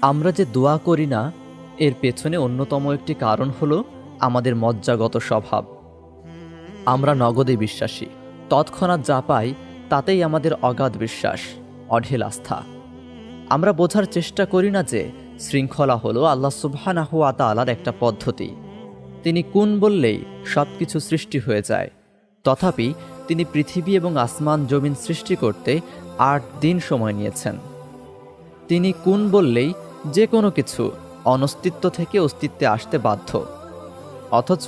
আমরা যে দোয়া করি না, এর পেছনে অন্যতম একটি কারণ হলো আমাদের মজ্জাগত স্বভাব। আমরা নগদে বিশ্বাসী। তৎক্ষণাৎ যা পাই তাতেই আমাদের অগাধ বিশ্বাস, অঢেল আস্থা। আমরা বোঝার চেষ্টা করি না যে শৃঙ্খলা হলো আল্লাহ সুবহানাহু ওয়া তাআলার একটা পদ্ধতি। তিনি কুন বললেই সব কিছু সৃষ্টি হয়ে যায়। তথাপি তিনি পৃথিবী এবং আসমান জমিন সৃষ্টি করতে ৮ দিন সময় নিয়েছেন। তিনি কুন বললেই যে কোনো কিছু অনস্তিত্ব থেকে অস্তিত্বে আসতে বাধ্য। অথচ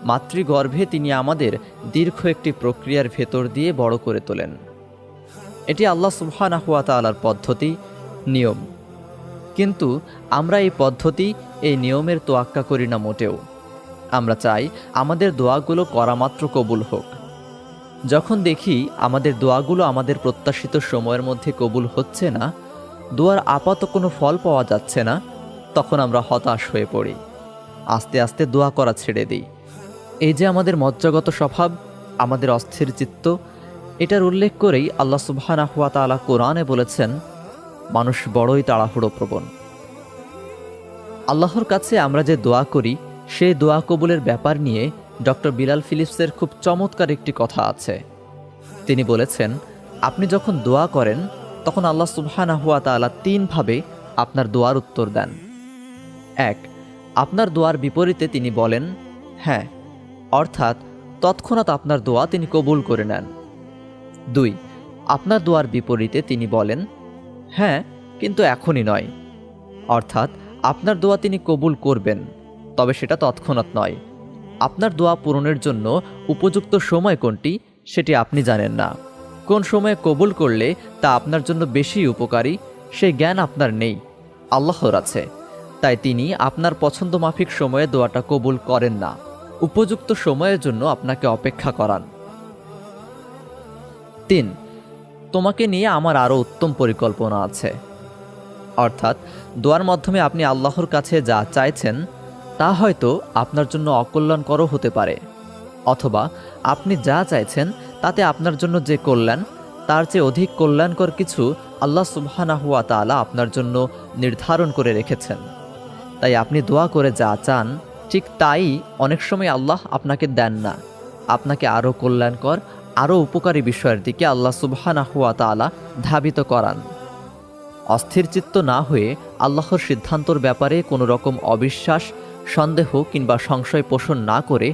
মাতৃগর্ভে তিনি আমাদের দীর্ঘ একটি প্রক্রিয়ার ভেতর দিয়ে বড় করে তোলেন। এটি আল্লাহ সুবহানাহু ওয়া তাআলার পদ্ধতি, নিয়ম। কিন্তু আমরা এই পদ্ধতি, এই নিয়মের তোয়াক্কা করি না মোটেও। আমরা চাই আমাদের দোয়াগুলো করামাত্র কবুল হোক। যখন দেখি আমাদের দোয়াগুলো আমাদের প্রত্যাশিত সময়ের মধ্যে কবুল হচ্ছে না, দোয়ার আপাত কোনো ফল পাওয়া যাচ্ছে না, তখন আমরা হতাশ হয়ে পড়ি। আস্তে আস্তে দোয়া করা ছেড়ে দিই। এই যে আমাদের মজ্জাগত স্বভাব, আমাদের অস্থির চিত্ত, এটার উল্লেখ করেই আল্লাহ সুবহানাহু ওয়া তাআলা কোরআনে বলেছেন, মানুষ বড়ই তাড়াহুড়ো প্রবণ। আল্লাহর কাছে আমরা যে দোয়া করি, সেই দোয়া কবুলের ব্যাপার নিয়ে ডক্টর বিলাল ফিলিপসের খুব চমৎকার একটি কথা আছে। তিনি বলেছেন, আপনি যখন দোয়া করেন তখন আল্লাহ সুবহানাহু ওয়া তাআলা ৩ ভাবে আপনার দোয়ার উত্তর দেন। ১, আপনার দোয়ার বিপরীতে তিনি বলেন হ্যাঁ, অর্থাৎ তৎক্ষণাৎ আপনার দোয়া তিনি কবুল করে নেন। ২, আপনার দোয়ার বিপরীতে তিনি বলেন হ্যাঁ, কিন্তু এখনই নয়, অর্থাৎ আপনার দোয়া তিনি কবুল করবেন, তবে সেটা তৎক্ষণাৎ নয়। আপনার দোয়া পূরণের জন্য উপযুক্ত সময় কোনটি সেটি আপনি জানেন না। কোন সময়ে কবুল করলে তা আপনার জন্য বেশি উপকারী সেই জ্ঞান আপনার নেই, আল্লাহর আছে। তাই তিনি আপনার পছন্দ মাফিক সময়ে দোয়াটা কবুল করেন না, উপযুক্ত সময়ের জন্য আপনাকে অপেক্ষা করান। ৩, তোমাকে নিয়ে আমার আরও উত্তম পরিকল্পনা আছে। অর্থাৎ দোয়ার মাধ্যমে আপনি আল্লাহর কাছে যা চাইছেন তা হয়তো আপনার জন্য অকল্যাণকরও হতে পারে, অথবা আপনি যা চাইছেন তাতে আপনার জন্য যে কল্যাণ, তার চেয়ে অধিক কল্যাণকর কিছু আল্লাহ সুবহানাহু ওয়া তাআলা আপনার জন্য নির্ধারণ করে রেখেছেন। তাই আপনি দোয়া করে যা চান ঠিক তাই অনেক সময় আল্লাহ আপনাকে দেন না, আপনাকে আরও কল্যাণকর, আরও উপকারী বিষয়ের দিকে আল্লাহ সুবহানাহু ওয়া তাআলা ধাবিত করান। অস্থির চিত্ত না হয়ে আল্লাহর সিদ্ধান্তর ব্যাপারে কোনো রকম অবিশ্বাস, সন্দেহ কিংবা সংশয় পোষণ না করে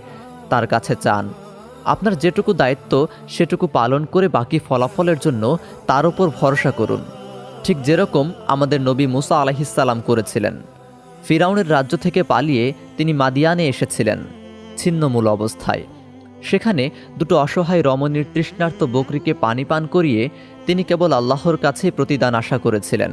তার কাছে চান। আপনার যেটুকু দায়িত্ব সেটুকু পালন করে বাকি ফলাফলের জন্য তার উপর ভরসা করুন। ঠিক যেরকম আমাদের নবী মুসা আলাইহিসসালাম করেছিলেন। ফিরাউনের রাজ্য থেকে পালিয়ে তিনি মাদিয়ানে এসেছিলেন ছিন্নমূল অবস্থায়। সেখানে দুটো অসহায় রমণীর তৃষ্ণার্ত বকরিকে পানি পান করিয়ে তিনি কেবল আল্লাহর কাছে প্রতিদান আশা করেছিলেন।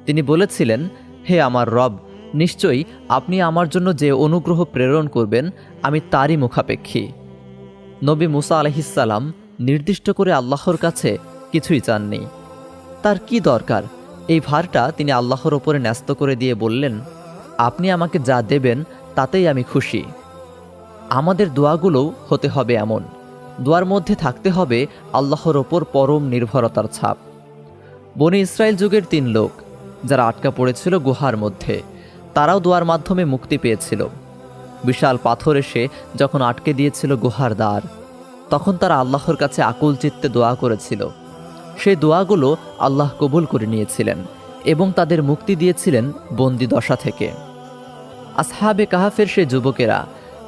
তিনি বলেছিলেন, হে আমার রব, নিশ্চয়ই আপনি আমার জন্য যে অনুগ্রহ প্রেরণ করবেন আমি তারই মুখাপেক্ষী। নবী মুসা আলাইহিসসালাম নির্দিষ্ট করে আল্লাহর কাছে কিছুই চাননি। তার কি দরকার? এই ভারটা তিনি আল্লাহর ওপরে ন্যস্ত করে দিয়ে বললেন, আপনি আমাকে যা দেবেন তাতেই আমি খুশি। আমাদের দোয়াগুলোও হতে হবে এমন, দোয়ার মধ্যে থাকতে হবে আল্লাহর ওপর পরম নির্ভরতার ছাপ। বনি ইসরায়েল যুগের ৩ লোক যারা আটকা পড়েছিল গুহার মধ্যে, তারাও দোয়ার মাধ্যমে মুক্তি পেয়েছিল। বিশাল পাথর এসে যখন আটকে দিয়েছিল গুহার দ্বার, তখন তারা আল্লাহর কাছে আকুল চিত্তে দোয়া করেছিল। সেই দোয়াগুলো আল্লাহ কবুল করে নিয়েছিলেন এবং তাদের মুক্তি দিয়েছিলেন বন্দি দশা থেকে। আসহাবে কাহাফের সেই যুবকেরা,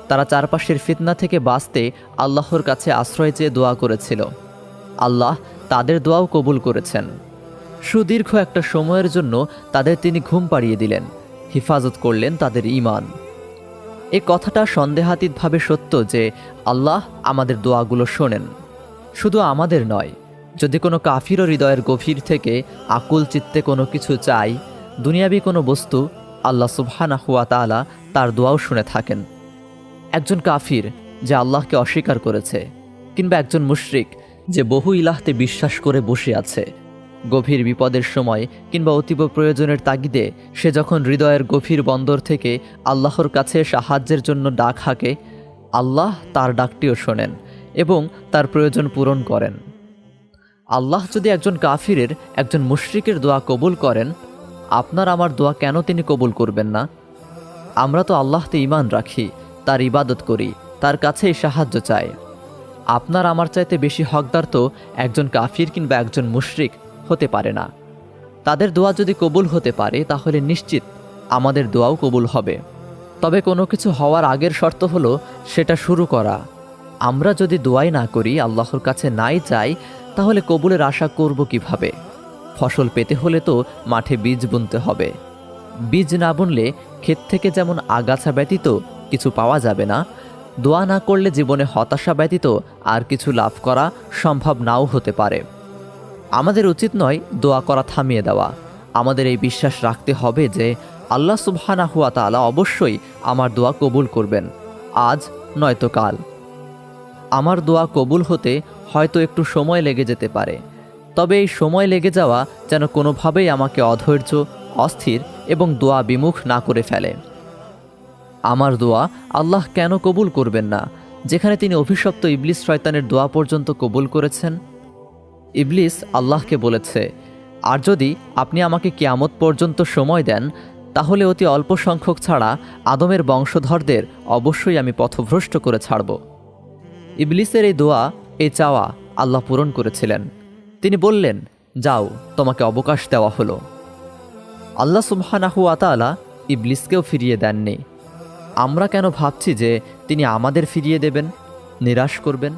তারা চারপাশের ফিতনা থেকে বাঁচতে আল্লাহর কাছে আশ্রয় চেয়ে দোয়া করেছিল। আল্লাহ তাদের দোয়াও কবুল করেছেন। সুদীর্ঘ একটা সময়ের জন্য তাদের তিনি ঘুম পাড়িয়ে দিলেন, হিফাজত করলেন তাদের ঈমান। এ কথাটা সন্দেহাতীতভাবে সত্য যে আল্লাহ আমাদের দোয়াগুলো শোনেন। শুধু আমাদের নয়, যদি কোনো কাফিরও হৃদয়ের গভীর থেকে আকুল চিত্তে কোনো কিছু চাই, দুনিয়াবি কোনো বস্তু, আল্লাহ সুবহানাহু ওয়া তাআলা তার দোয়াও শুনে থাকেন। একজন কাফির যে আল্লাহকে অস্বীকার করেছে, কিংবা একজন মুশরিক যে বহু ইলাহতে বিশ্বাস করে বসে আছে, গভীর বিপদের সময় কিংবা অতীব প্রয়োজনের তাগিদে সে যখন হৃদয়ের গভীর বন্দর থেকে আল্লাহর কাছে সাহায্যের জন্য ডাক হাঁকে, আল্লাহ তার ডাকটিও শোনেন এবং তার প্রয়োজন পূরণ করেন। আল্লাহ যদি একজন কাফিরের, একজন মুশরিকের দোয়া কবুল করেন, আপনার আমার দোয়া কেন তিনি কবুল করবেন না? আমরা তো আল্লাহতে ঈমান রাখি, তার ইবাদত করি, তার কাছেই সাহায্য চাই। আপনার আমার চাইতে বেশি হকদার তো একজন কাফির কিংবা একজন মুশরিক হতে পারে না। তাদের দোয়া যদি কবুল হতে পারে তাহলে নিশ্চিত আমাদের দোয়াও কবুল হবে। তবে কোনো কিছু হওয়ার আগের শর্ত হলো সেটা শুরু করা। আমরা যদি দোয়াই না করি, আল্লাহর কাছে নাই চাই, তাহলে কবুলের আশা করব কিভাবে? ফসল পেতে হলে তো মাঠে বীজ বুনতে হবে। বীজ না বুনলে ক্ষেত থেকে যেমন আগাছা ব্যতীত কিছু পাওয়া যাবে না, দোয়া না করলে জীবনে হতাশা ব্যতীত আর কিছু লাভ করা সম্ভব নাও হতে পারে। আমাদের উচিত নয় দোয়া করা থামিয়ে দেওয়া। আমাদের এই বিশ্বাস রাখতে হবে যে আল্লাহ সুবহানাহু ওয়া তাআলা অবশ্যই আমার দোয়া কবুল করবেন, আজ নয়তো কাল। আমার দোয়া কবুল হতে হয়তো একটু সময় লেগে যেতে পারে, তবে এই সময় লেগে যাওয়া যেন কোনোভাবেই আমাকে অধৈর্য, অস্থির এবং দোয়া বিমুখ না করে ফেলে। আমার দোয়া আল্লাহ কেন কবুল করবেন না, যেখানে তিনি অভিশপ্ত ইবলিস শয়তানের দোয়া পর্যন্ত কবুল করেছেন? ইবলিস আল্লাহকে বলেছে, আর যদি আপনি আমাকে কিয়ামত পর্যন্ত সময় দেন, তাহলে অতি অল্প সংখ্যক ছাড়া আদমের বংশধরদের অবশ্যই আমি পথভ্রষ্ট করে ছাড়ব। ইবলিসের এই দোয়া, এই চাওয়া আল্লাহ পূরণ করেছিলেন। তিনি বললেন, যাও, তোমাকে অবকাশ দেওয়া হলো। আল্লাহ সুবহানাহু ওয়া তাআলা ইবলিসকেও ফিরিয়ে দেননি। আমরা কেন ভাবছি যে তিনি আমাদের ফিরিয়ে দেবেন, নিরাশ করবেন?